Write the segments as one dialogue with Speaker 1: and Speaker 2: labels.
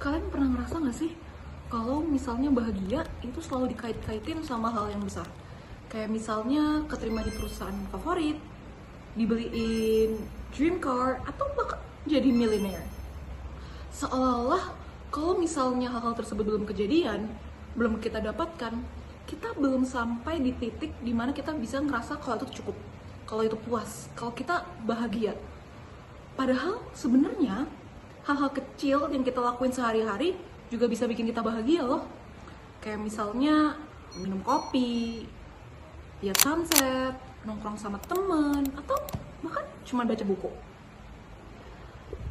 Speaker 1: Kalian pernah ngerasa nggak sih kalau misalnya bahagia itu selalu dikait-kaitin sama hal yang besar? Kayak misalnya keterima di perusahaan favorit, dibeliin dream car, atau bahkan jadi miliuner. Seolah-olah kalau misalnya hal-hal tersebut belum kejadian, belum kita dapatkan, kita belum sampai di titik dimana kita bisa ngerasa kalau itu cukup, kalau itu puas, kalau kita bahagia. Padahal sebenarnya hal-hal kecil yang kita lakuin sehari-hari juga bisa bikin kita bahagia loh. Kayak misalnya minum kopi, lihat sunset, nongkrong sama temen, atau bahkan cuma baca buku.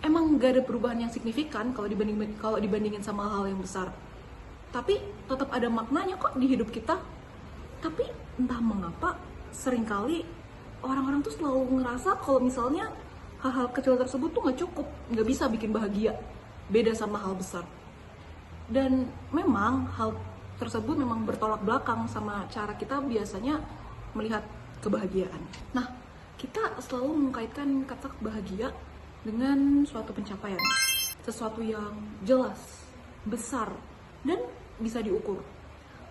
Speaker 1: Emang gak ada perubahan yang signifikan kalau dibandingin sama hal yang besar. Tapi tetap ada maknanya kok di hidup kita. Tapi entah mengapa seringkali orang-orang tuh selalu ngerasa kalau misalnya hal-hal kecil tersebut tuh gak cukup, gak bisa bikin bahagia. Beda sama hal besar. Dan memang hal tersebut memang bertolak belakang sama cara kita biasanya melihat kebahagiaan. Nah, kita selalu mengkaitkan kata bahagia dengan suatu pencapaian, sesuatu yang jelas, besar, dan bisa diukur.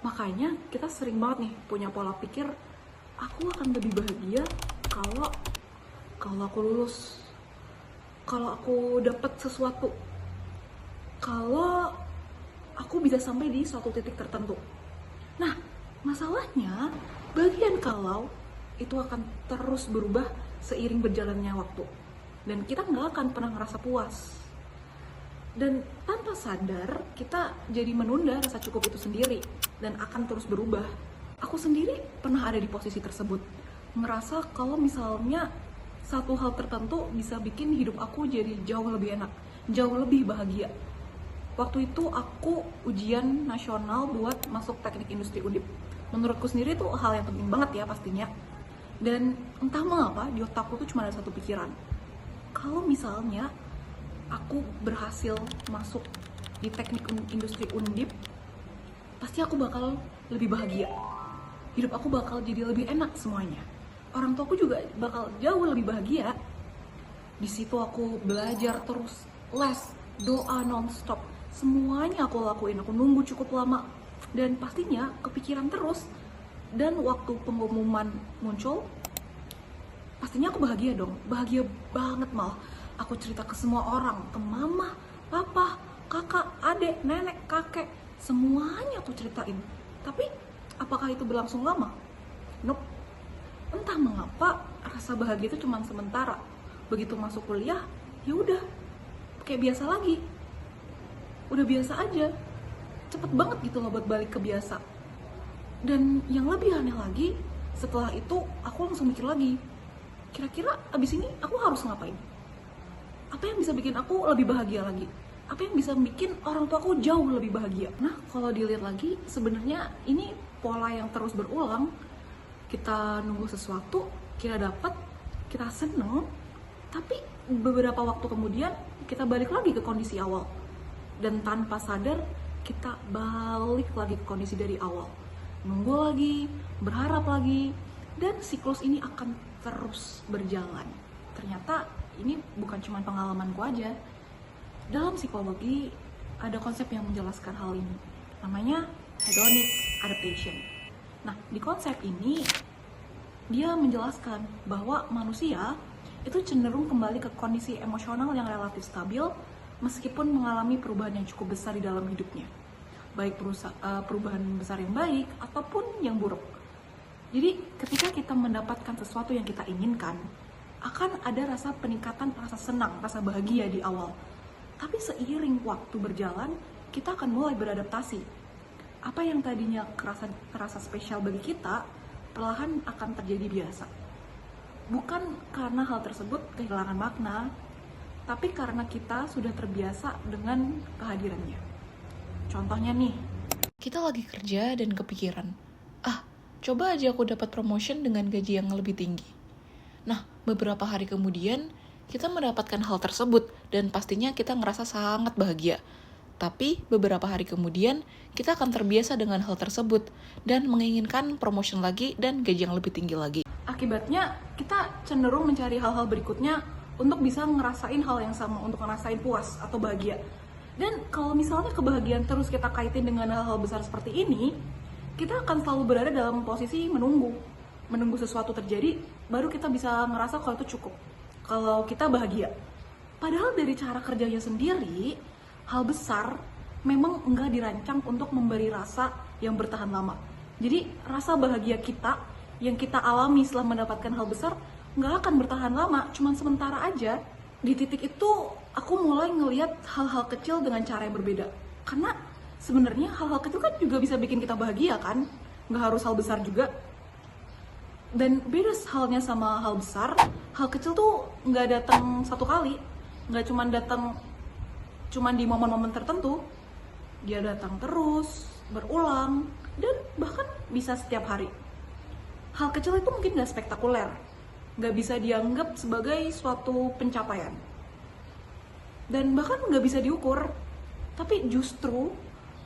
Speaker 1: Makanya kita sering banget nih punya pola pikir, aku akan lebih bahagia kalau aku lulus, kalau aku dapat sesuatu, kalau aku bisa sampai di suatu titik tertentu. Nah, masalahnya bagian kalau itu akan terus berubah seiring berjalannya waktu. Dan kita nggak akan pernah ngerasa puas. Dan tanpa sadar, kita jadi menunda rasa cukup itu sendiri dan akan terus berubah. Aku sendiri pernah ada di posisi tersebut. Merasa kalau misalnya satu hal tertentu bisa bikin hidup aku jadi jauh lebih enak, jauh lebih bahagia. Waktu itu aku ujian nasional buat masuk teknik industri Undip. Menurutku sendiri itu hal yang penting banget ya pastinya. Dan entah mengapa di otakku tuh cuma ada satu pikiran. Kalau misalnya aku berhasil masuk di teknik industri Undip, pasti aku bakal lebih bahagia. Hidup aku bakal jadi lebih enak semuanya. Orang tuaku juga bakal jauh lebih bahagia. Di situ aku belajar terus, les, doa non-stop. Semuanya aku lakuin, aku nunggu cukup lama. Dan pastinya kepikiran terus. Dan waktu pengumuman muncul, pastinya aku bahagia dong. Bahagia banget malah. Aku cerita ke semua orang, ke mama, papa, kakak, adik, nenek, kakek. Semuanya aku ceritain. Tapi apakah itu berlangsung lama? Nope. Entah mengapa rasa bahagia itu cuma sementara. Begitu masuk kuliah, ya udah kayak biasa lagi. Udah biasa aja. Cepet banget gitu loh buat balik ke biasa. Dan yang lebih aneh lagi, setelah itu aku langsung mikir lagi, kira-kira abis ini aku harus ngapain? Apa yang bisa bikin aku lebih bahagia lagi? Apa yang bisa bikin orang tua aku jauh lebih bahagia? Nah, kalau dilihat lagi, sebenarnya ini pola yang terus berulang. Kita nunggu sesuatu, kita dapat, kita seneng, tapi beberapa waktu kemudian kita balik lagi ke kondisi awal. Dan tanpa sadar, kita balik lagi ke kondisi dari awal. Nunggu lagi, berharap lagi, dan siklus ini akan terus berjalan. Ternyata ini bukan cuma pengalamanku aja. Dalam psikologi ada konsep yang menjelaskan hal ini. Namanya hedonic adaptation. Nah, di konsep ini dia menjelaskan bahwa manusia itu cenderung kembali ke kondisi emosional yang relatif stabil meskipun mengalami perubahan yang cukup besar di dalam hidupnya. Baik perubahan besar yang baik ataupun yang buruk. Jadi ketika kita mendapatkan sesuatu yang kita inginkan, akan ada rasa peningkatan, rasa senang, rasa bahagia di awal. Tapi seiring waktu berjalan, kita akan mulai beradaptasi. Apa yang tadinya terasa spesial bagi kita, perlahan akan terjadi biasa. Bukan karena hal tersebut kehilangan makna, tapi karena kita sudah terbiasa dengan kehadirannya. Contohnya nih, kita lagi kerja dan kepikiran, coba aja aku dapat promotion dengan gaji yang lebih tinggi. Nah, beberapa hari kemudian, kita mendapatkan hal tersebut dan pastinya kita ngerasa sangat bahagia. Tapi beberapa hari kemudian, kita akan terbiasa dengan hal tersebut dan menginginkan promotion lagi dan gaji yang lebih tinggi lagi. Akibatnya, kita cenderung mencari hal-hal berikutnya untuk bisa ngerasain hal yang sama, untuk ngerasain puas atau bahagia. Dan kalau misalnya kebahagiaan terus kita kaitin dengan hal-hal besar seperti ini, kita akan selalu berada dalam posisi menunggu sesuatu terjadi, baru kita bisa ngerasa kalau itu cukup, kalau kita bahagia. Padahal dari cara kerjanya sendiri, hal besar memang enggak dirancang untuk memberi rasa yang bertahan lama. Jadi rasa bahagia kita yang kita alami setelah mendapatkan hal besar nggak akan bertahan lama, cuman sementara aja. Di titik itu aku mulai ngelihat hal-hal kecil dengan cara yang berbeda. Karena sebenarnya hal-hal kecil kan juga bisa bikin kita bahagia kan, nggak harus hal besar juga. Dan beda halnya sama hal besar, hal kecil tuh nggak datang satu kali, nggak cuman datang cuman di momen-momen tertentu, dia datang terus, berulang, dan bahkan bisa setiap hari. Hal kecil itu mungkin nggak spektakuler, nggak bisa dianggap sebagai suatu pencapaian, dan bahkan nggak bisa diukur. Tapi justru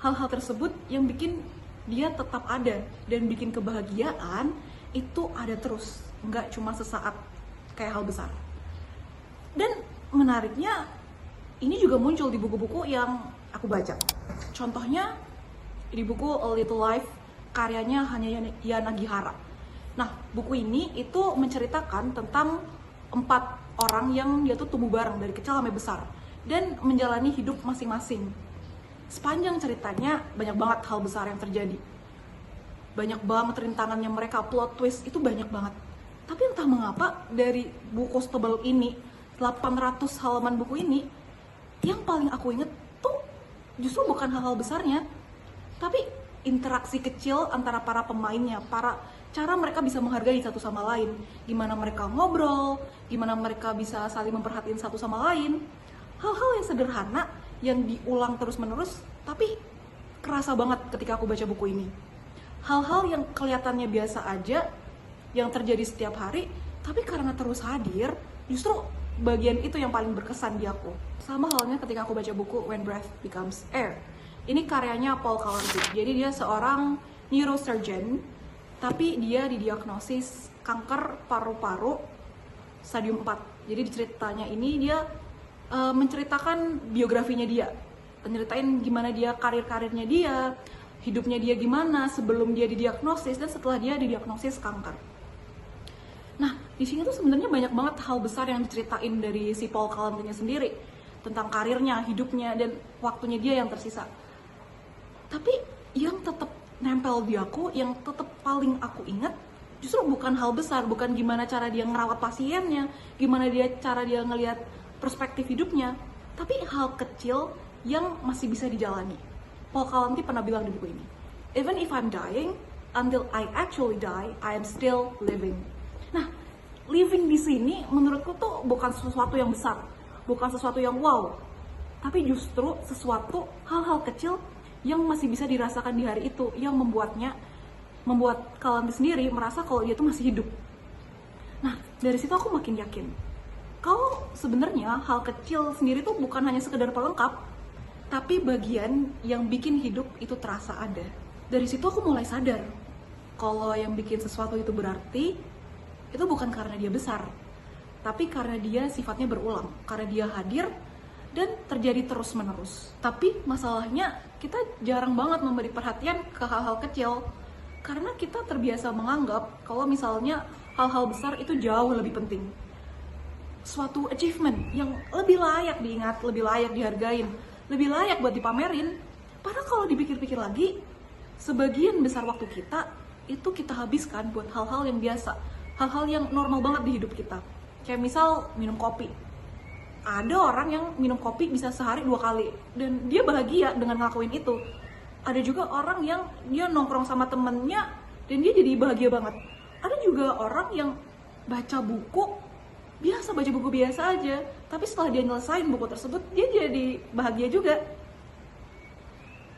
Speaker 1: hal-hal tersebut yang bikin dia tetap ada dan bikin kebahagiaan itu ada terus, nggak cuma sesaat kayak hal besar. Dan menariknya, ini juga muncul di buku-buku yang aku baca. Contohnya di buku A Little Life, karyanya Yana Gihara. Nah, buku ini itu menceritakan tentang 4 orang yang dia tuh tumbuh bareng dari kecil sampai besar dan menjalani hidup masing-masing. Sepanjang ceritanya banyak banget hal besar yang terjadi. Banyak banget rintangannya mereka, plot twist itu banyak banget. Tapi entah mengapa dari buku setebal ini, 800 halaman buku ini, yang paling aku inget tuh justru bukan hal-hal besarnya, tapi interaksi kecil antara para pemainnya, cara mereka bisa menghargai satu sama lain, gimana mereka ngobrol, gimana mereka bisa saling memperhatiin satu sama lain. Hal-hal yang sederhana yang diulang terus-menerus, tapi kerasa banget ketika aku baca buku ini. Hal-hal yang kelihatannya biasa aja, yang terjadi setiap hari, tapi karena terus hadir, justru bagian itu yang paling berkesan di aku. Sama halnya ketika aku baca buku When Breath Becomes Air. Ini karyanya Paul Kalanick. Jadi dia seorang neurosurgeon, tapi dia didiagnosis kanker paru-paru stadium 4. Jadi di ceritanya ini dia menceritakan biografinya dia, menceritain gimana dia karirnya dia, hidupnya dia gimana sebelum dia didiagnosis dan setelah dia didiagnosis kanker. Nah, di sini tuh sebenarnya banyak banget hal besar yang diceritain dari si Paul Kalanick sendiri tentang karirnya, hidupnya, dan waktunya dia yang tersisa. Tapi yang tetap nempel di aku, yang tetap paling aku ingat, justru bukan hal besar, bukan gimana cara dia ngerawat pasiennya, gimana cara dia ngelihat perspektif hidupnya, tapi hal kecil yang masih bisa dijalani. Paul Kalanick pernah bilang di buku ini, "Even if I'm dying, until I actually die, I am still living." Nah, living di sini menurutku tuh bukan sesuatu yang besar, bukan sesuatu yang wow, tapi justru sesuatu hal-hal kecil yang masih bisa dirasakan di hari itu, yang membuat Kalanick sendiri merasa kalau dia tuh masih hidup. Nah, dari situ aku makin yakin kalau sebenarnya hal kecil sendiri tuh bukan hanya sekedar pelengkap, tapi bagian yang bikin hidup itu terasa ada. Dari situ aku mulai sadar kalau yang bikin sesuatu itu berarti itu bukan karena dia besar, tapi karena dia sifatnya berulang, karena dia hadir dan terjadi terus-menerus. Tapi masalahnya kita jarang banget memberi perhatian ke hal-hal kecil, karena kita terbiasa menganggap kalau misalnya hal-hal besar itu jauh lebih penting. Suatu achievement yang lebih layak diingat, lebih layak dihargain, lebih layak buat dipamerin. Padahal kalau dipikir-pikir lagi, sebagian besar waktu kita itu kita habiskan buat hal-hal yang biasa, hal-hal yang normal banget di hidup kita. Kayak misal minum kopi. Ada orang yang minum kopi bisa sehari 2 kali dan dia bahagia dengan ngelakuin itu. Ada juga orang yang dia nongkrong sama temennya dan dia jadi bahagia banget. Ada juga orang yang baca buku biasa aja, tapi setelah dia nyelesain buku tersebut, dia jadi bahagia juga.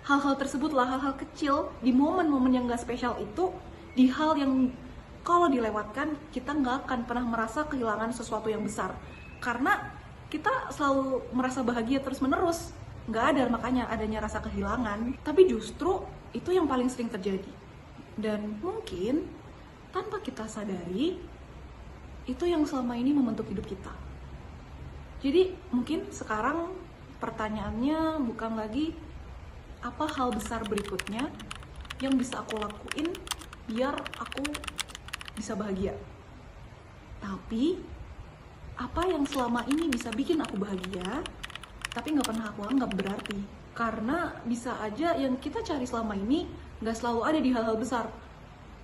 Speaker 1: Hal-hal tersebutlah, hal-hal kecil di momen-momen yang gak spesial itu, di hal yang kalau dilewatkan, kita gak akan pernah merasa kehilangan sesuatu yang besar. Karena kita selalu merasa bahagia terus-menerus, gak ada makanya adanya rasa kehilangan. Tapi justru itu yang paling sering terjadi. Dan mungkin tanpa kita sadari, itu yang selama ini membentuk hidup kita. Jadi mungkin sekarang pertanyaannya bukan lagi apa hal besar berikutnya yang bisa aku lakuin biar aku bisa bahagia, tapi apa yang selama ini bisa bikin aku bahagia tapi nggak pernah aku anggap berarti. Karena bisa aja yang kita cari selama ini nggak selalu ada di hal-hal besar,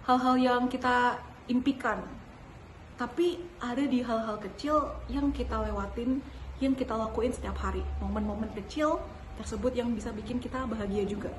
Speaker 1: hal-hal yang kita impikan, tapi ada di hal-hal kecil yang kita lewatin, yang kita lakuin setiap hari. Momen-momen kecil tersebut yang bisa bikin kita bahagia juga.